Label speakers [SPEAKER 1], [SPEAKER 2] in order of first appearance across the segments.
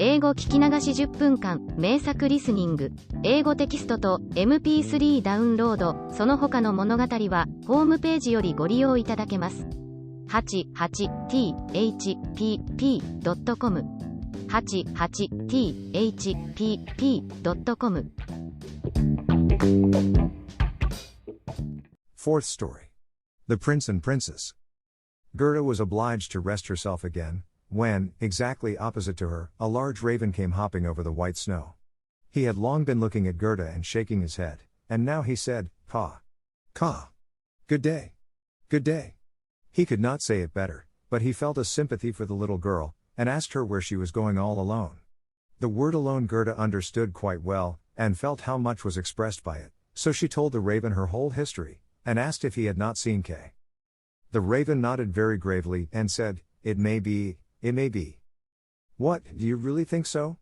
[SPEAKER 1] 英語聞き流し10分間、名作リスニング、英語テキストと MP3 ダウンロード、その他の物語は、ホームページよりご利用いただけます。88thpp.com 88thpp.com
[SPEAKER 2] Fourth story. The Prince and Princess. Gerda was obliged to rest herself again, when, exactly opposite to her, a large raven came hopping over the white snow. He had long been looking at Gerda and shaking his head, and now he said, "Caw. Caw. Good day. Good day." He could not say it better, but he felt a sympathy for the little girl, and asked her where she was going all alone. The word alone Gerda understood quite well, and felt how much was expressed by it, so she told the raven her whole history, and asked if he had not seen Kay. The raven nodded very gravely, and said, "It may be, it may be." "What, do you really think so?"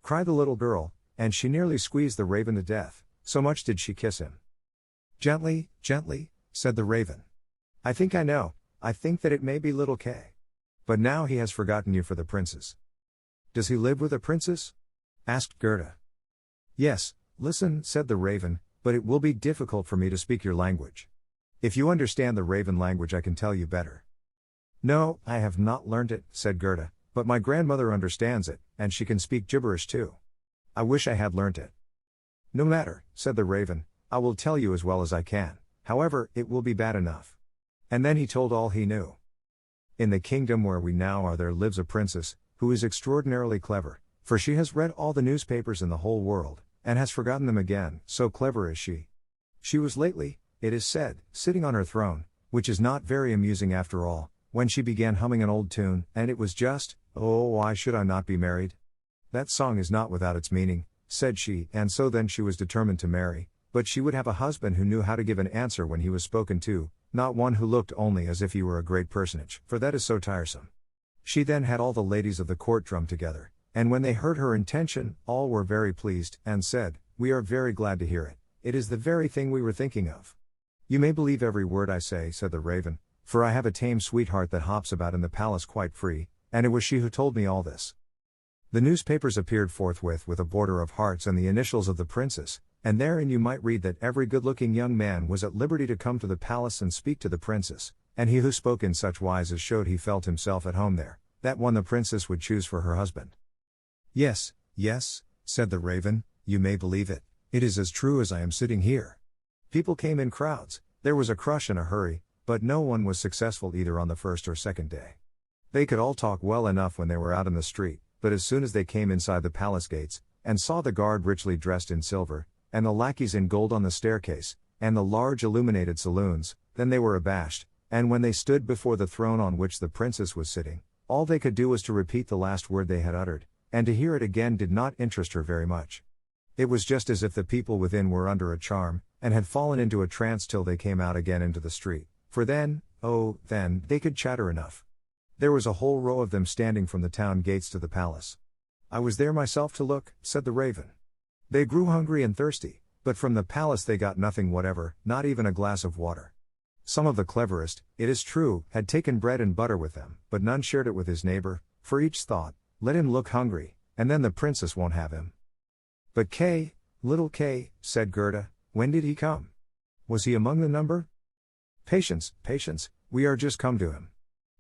[SPEAKER 2] cried the little girl, and she nearly squeezed the raven to death, so much did she kiss him. "Gently, gently," said the raven. "I think I know, I think that it may be little Kay. But now he has forgotten you for the princess." "Does he live with a princess?" asked Gerda. "Yes, listen," said the raven, "but it will be difficult for me to speak your language. If you understand the raven language I can tell you better." "No, I have not learnt it," said Gerda, "but my grandmother understands it, and she can speak gibberish too. I wish I had learnt it." "No matter," said the raven, "I will tell you as well as I can, however, it will be bad enough." And then he told all he knew. "In the kingdom where we now are there lives a princess, who is extraordinarily clever, for she has read all the newspapers in the whole world, and has forgotten them again, so clever is she. She was lately, it is said, sitting on her throne, which is not very amusing after all, when she began humming an old tune, and it was just, 'Oh, why should I not be married?' That song is not without its meaning," said she, and so then she was determined to marry, but she would have a husband who knew how to give an answer when he was spoken to, not one who looked only as if he were a great personage, for that is so tiresome. She then had all the ladies of the court drum together, and when they heard her intention, all were very pleased, and said, "We are very glad to hear it, it is the very thing we were thinking of." "You may believe every word I say," said the raven, "for I have a tame sweetheart that hops about in the palace quite free, and it was she who told me all this." The newspapers appeared forthwith with a border of hearts and the initials of the princess, and therein you might read that every good-looking young man was at liberty to come to the palace and speak to the princess, and he who spoke in such wise as showed he felt himself at home there, that one the princess would choose for her husband. "Yes, yes," said the raven, "you may believe it, it is as true as I am sitting here." People came in crowds, there was a crush and a hurry, but no one was successful either on the first or second day. They could all talk well enough when they were out in the street, but as soon as they came inside the palace gates, and saw the guard richly dressed in silver, and the lackeys in gold on the staircase, and the large illuminated saloons, then they were abashed, and when they stood before the throne on which the princess was sitting, all they could do was to repeat the last word they had uttered, and to hear it again did not interest her very much. It was just as if the people within were under a charm, and had fallen into a trance till they came out again into the street, for then, oh, then, they could chatter enough. There was a whole row of them standing from the town gates to the palace. "I was there myself to look," said the raven. "They grew hungry and thirsty, but from the palace they got nothing whatever, not even a glass of water. Some of the cleverest, it is true, had taken bread and butter with them, but none shared it with his neighbor, for each thought, 'Let him look hungry, and then the princess won't have him.'" "But Kay, little Kay," said Gerda, "when did he come? Was he among the number?" "Patience, patience, we are just come to him.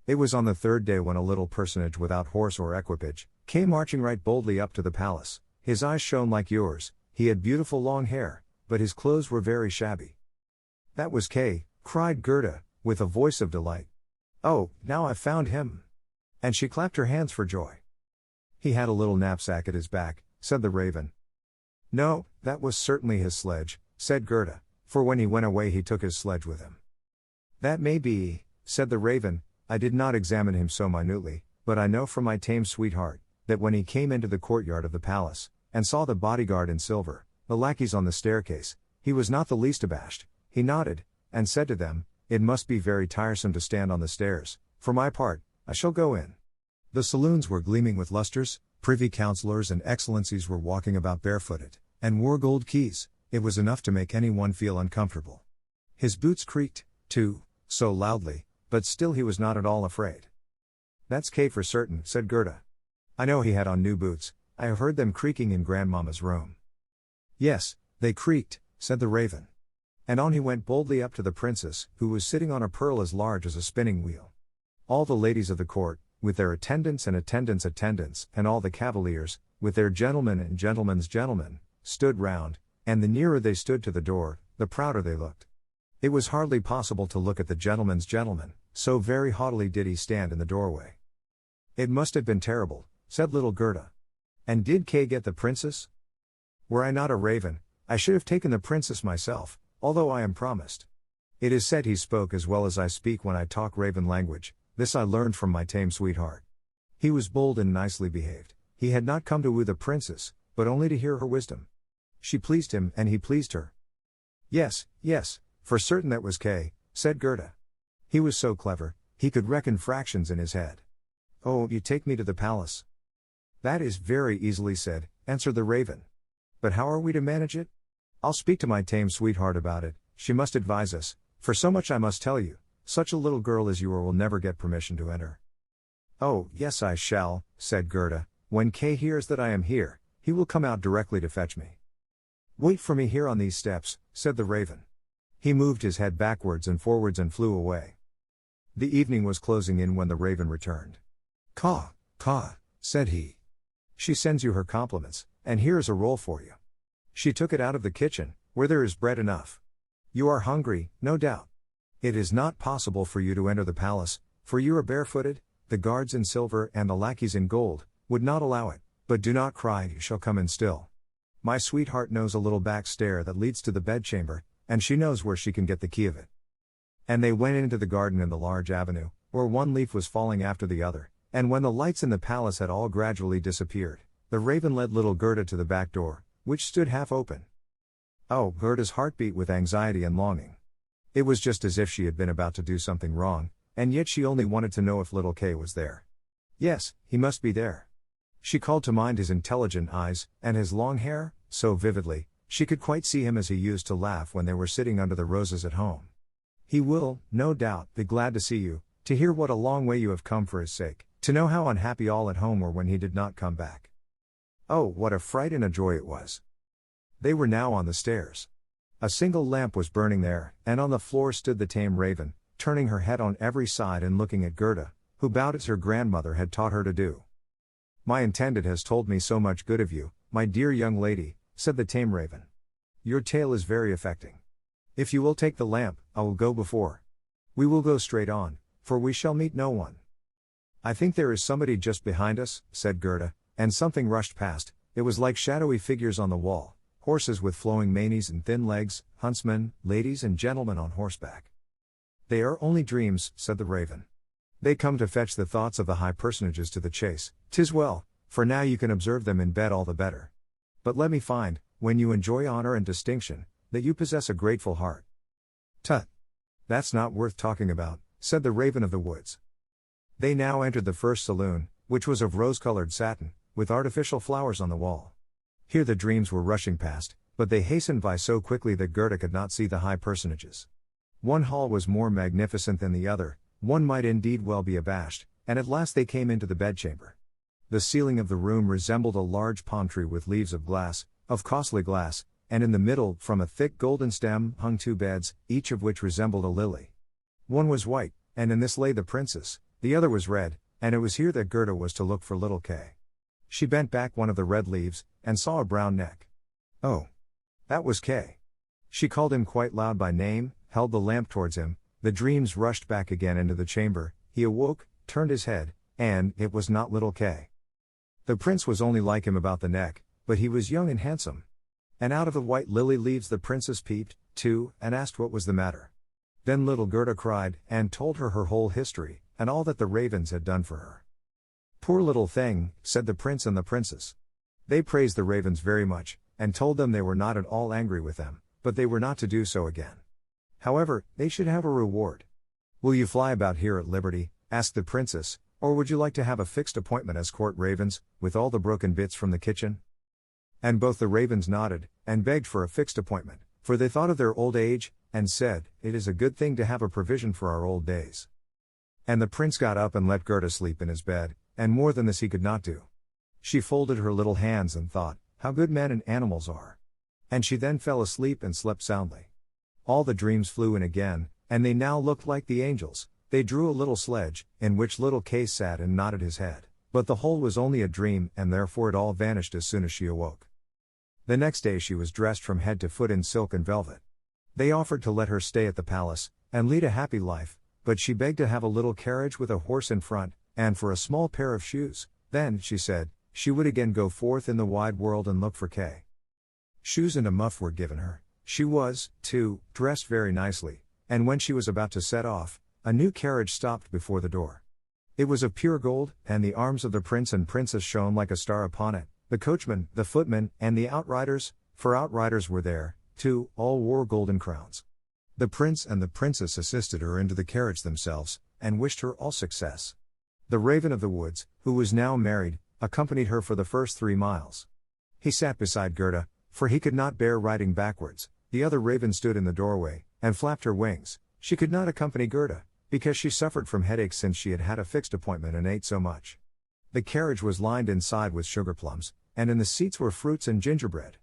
[SPEAKER 2] It was on the third day when a little personage without horse or equipage came marching right boldly up to the palace. His eyes shone like yours, he had beautiful long hair, but his clothes were very shabby." "That was Kay," cried Gerda, with a voice of delight. "Oh, now I've found him!" And she clapped her hands for joy. "He had a little knapsack at his back," said the raven. "No, that was certainly his sledge," said Gerda, "for when he went away he took his sledge with him." "That may be," said the raven, "I did not examine him so minutely, but I know from my tame sweetheart, that when he came into the courtyard of the palace, and saw the bodyguard in silver, the lackeys on the staircase, he was not the least abashed, he nodded, and said to them, 'It must be very tiresome to stand on the stairs, for my part, I shall go in.' The saloons were gleaming with lustres, privy councillors and excellencies were walking about barefooted, and wore gold keys, it was enough to make any one feel uncomfortable. His boots creaked, too, so loudly, but still he was not at all afraid. "That's Kay for certain," said Gerda. "I know he had on new boots, I have heard them creaking in Grandmamma's room. Yes, they creaked, said the raven. And on he went boldly up to the princess, who was sitting on a pearl as large as a spinning wheel. All the ladies of the court, with their attendants and attendants, and all the cavaliers, with their gentlemen and gentlemen's gentlemen, stood round, and the nearer they stood to the door, the prouder they looked. It was hardly possible to look at the gentleman's gentleman, so very haughtily did he stand in the doorway. It must have been terrible, said little Gerda. And did Kay get the princess? Were I not a raven, I should have taken the princess myself, although I am promised. It is said he spoke as well as I speak when I talk raven language, this I learned from my tame sweetheart. He was bold and nicely behaved, he had not come to woo the princess, but only to hear her wisdom. She pleased him and he pleased her. Yes, for certain that was Kay, said Gerda. He was so clever, he could reckon fractions in his head. Oh, you take me to the palace. That is very easily said, answered the raven. But how are we to manage it? I'll speak to my tame sweetheart about it, she must advise us, for so much I must tell you, such a little girl as you are will never get permission to enter. Oh, yes I shall, said Gerda, when Kay hears that I am here, he will come out directly to fetch me. Wait for me here on these steps, said the raven. He moved his head backwards and forwards and flew away. The evening was closing in when the raven returned. Caw, said he. She sends you her compliments, and here is a roll for you. She took it out of the kitchen, where there is bread enough. You are hungry, no doubt. It is not possible for you to enter the palace, for you are barefooted, the guards in silver and the lackeys in gold would not allow it, but do not cry, you shall come in still. My sweetheart knows a little back stair that leads to the bedchamber, and she knows where she can get the key of it. And they went into the garden in the large avenue, where one leaf was falling after the other, and when the lights in the palace had all gradually disappeared, the raven led little Gerda to the back door, which stood half open. Oh, Gerda's heart beat with anxiety and longing. It was just as if she had been about to do something wrong, and yet she only wanted to know if little Kay was there. Yes, he must be there. She called to mind his intelligent eyes, and his long hair, so vividly, she could quite see him as he used to laugh when they were sitting under the roses at home. He will, no doubt, be glad to see you, to hear what a long way you have come for his sake, to know how unhappy all at home were when he did not come back. Oh, what a fright and a joy it was. They were now on the stairs. A single lamp was burning there, and on the floor stood the tame raven, turning her head on every side and looking at Gerda, who bowed as her grandmother had taught her to do. My intended has told me so much good of you, my dear young lady, said the tame raven. Your tale is very affecting. If you will take the lamp, I will go before. We will go straight on, for we shall meet no one. I think there is somebody just behind us, said Gerda, and something rushed past. It was like shadowy figures on the wall, horses with flowing manes and thin legs, huntsmen, ladies and gentlemen on horseback. They are only dreams, said the raven. They come to fetch the thoughts of the high personages to the chase. 'Tis well, for now you can observe them in bed all the better. But let me find, when you enjoy honor and distinction, that you possess a grateful heart. Tut! That's not worth talking about, said the raven of the woods. They now entered the first saloon, which was of rose-colored satin, with artificial flowers on the wall. Here the dreams were rushing past, but they hastened by so quickly that Gerda could not see the high personages. One hall was more magnificent than the other, one might indeed well be abashed, and at last they came into the bedchamber. The ceiling of the room resembled a large palm tree with leaves of glass, of costly glass, and in the middle, from a thick golden stem, hung two beds, each of which resembled a lily. One was white, and in this lay the princess, the other was red, and it was here that Gerda was to look for little Kay. She bent back one of the red leaves, and saw a brown neck. Oh! That was Kay. She called him quite loud by name, held the lamp towards him, the dreams rushed back again into the chamber, he awoke, turned his head, and it was not little Kay. The prince was only like him about the neck, but he was young and handsome. And out of the white lily leaves the princess peeped, too, and asked what was the matter. Then little Gerda cried, and told her whole history, and all that the ravens had done for her. Poor little thing, said the prince and the princess. They praised the ravens very much, and told them they were not at all angry with them, but they were not to do so again. However, they should have a reward. Will you fly about here at liberty, asked the princess, or would you like to have a fixed appointment as court ravens, with all the broken bits from the kitchen? And both the ravens nodded, and begged for a fixed appointment, for they thought of their old age, and said, it is a good thing to have a provision for our old days. And the prince got up and let Gerda sleep in his bed, and more than this he could not do. She folded her little hands and thought, how good men and animals are. And she then fell asleep and slept soundly. All the dreams flew in again, and they now looked like the angels. They drew a little sledge, in which little Case sat and nodded his head. But the whole was only a dream, and therefore it all vanished as soon as she awoke. The next day she was dressed from head to foot in silk and velvet. They offered to let her stay at the palace, and lead a happy life, but she begged to have a little carriage with a horse in front, and for a small pair of shoes. Then, she said, she would again go forth in the wide world and look for Kay. Shoes and a muff were given her. She was, too, dressed very nicely, and when she was about to set off, a new carriage stopped before the door. It was of pure gold, and the arms of the prince and princess shone like a star upon it. The coachman, the footman, and the outriders, for outriders were there, too, all wore golden crowns. The prince and the princess assisted her into the carriage themselves, and wished her all success. The raven of the woods, who was now married, accompanied her for the first 3 miles. He sat beside Gerda, for he could not bear riding backwards. The other raven stood in the doorway, and flapped her wings. She could not accompany Gerda, because she suffered from headaches since she had had a fixed appointment and ate so much. The carriage was lined inside with sugar plums, and in the seats were fruits and gingerbread.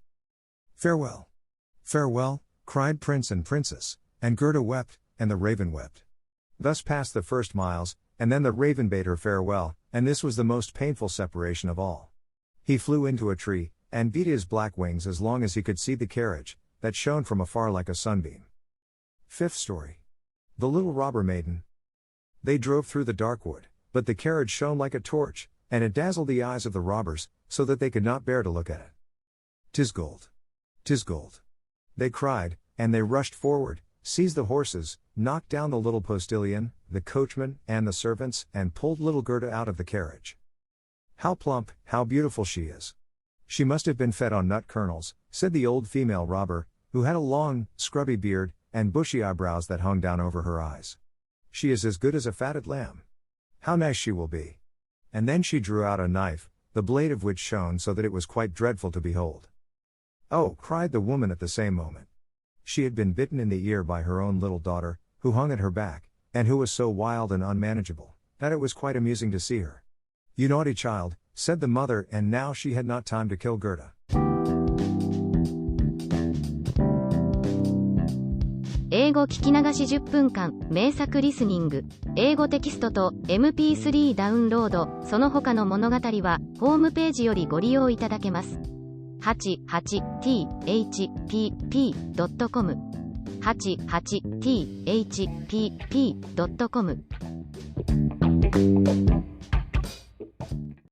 [SPEAKER 2] Farewell! Farewell! Cried prince and princess, and Gerda wept, and the raven wept. Thus passed the first miles, and then the raven bade her farewell, and this was the most painful separation of all. He flew into a tree, and beat his black wings as long as he could see the carriage, that shone from afar like a sunbeam. Fifth story. The Little Robber Maiden. They drove through the dark wood, but the carriage shone like a torch, and it dazzled the eyes of the robbers, so that they could not bear to look at it. "'Tis gold! 'Tis gold!" they cried, and they rushed forward, seized the horses, knocked down the little postilion, the coachman, and the servants, and pulled little Gerda out of the carriage. "How plump, how beautiful she is! She must have been fed on nut kernels," said the old female robber, who had a long, scrubby beard, and bushy eyebrows that hung down over her eyes. "She is as good as a fatted lamb. How nice she will be!" And then she drew out a knife, the blade of which shone so that it was quite dreadful to behold. "Oh!" cried the woman at the same moment. She had been bitten in the ear by her own little daughter, who hung at her back, and who was so wild and unmanageable, that it was quite amusing to see her. "You naughty child," said the mother, and now she had not time to kill Gerda.
[SPEAKER 1] 英語聞き流し10分間、名作リスニング、英語テキストと MP3 ダウンロード、その他の物語は、ホームページよりご利用いただけます。88thpp.com 88thpp.com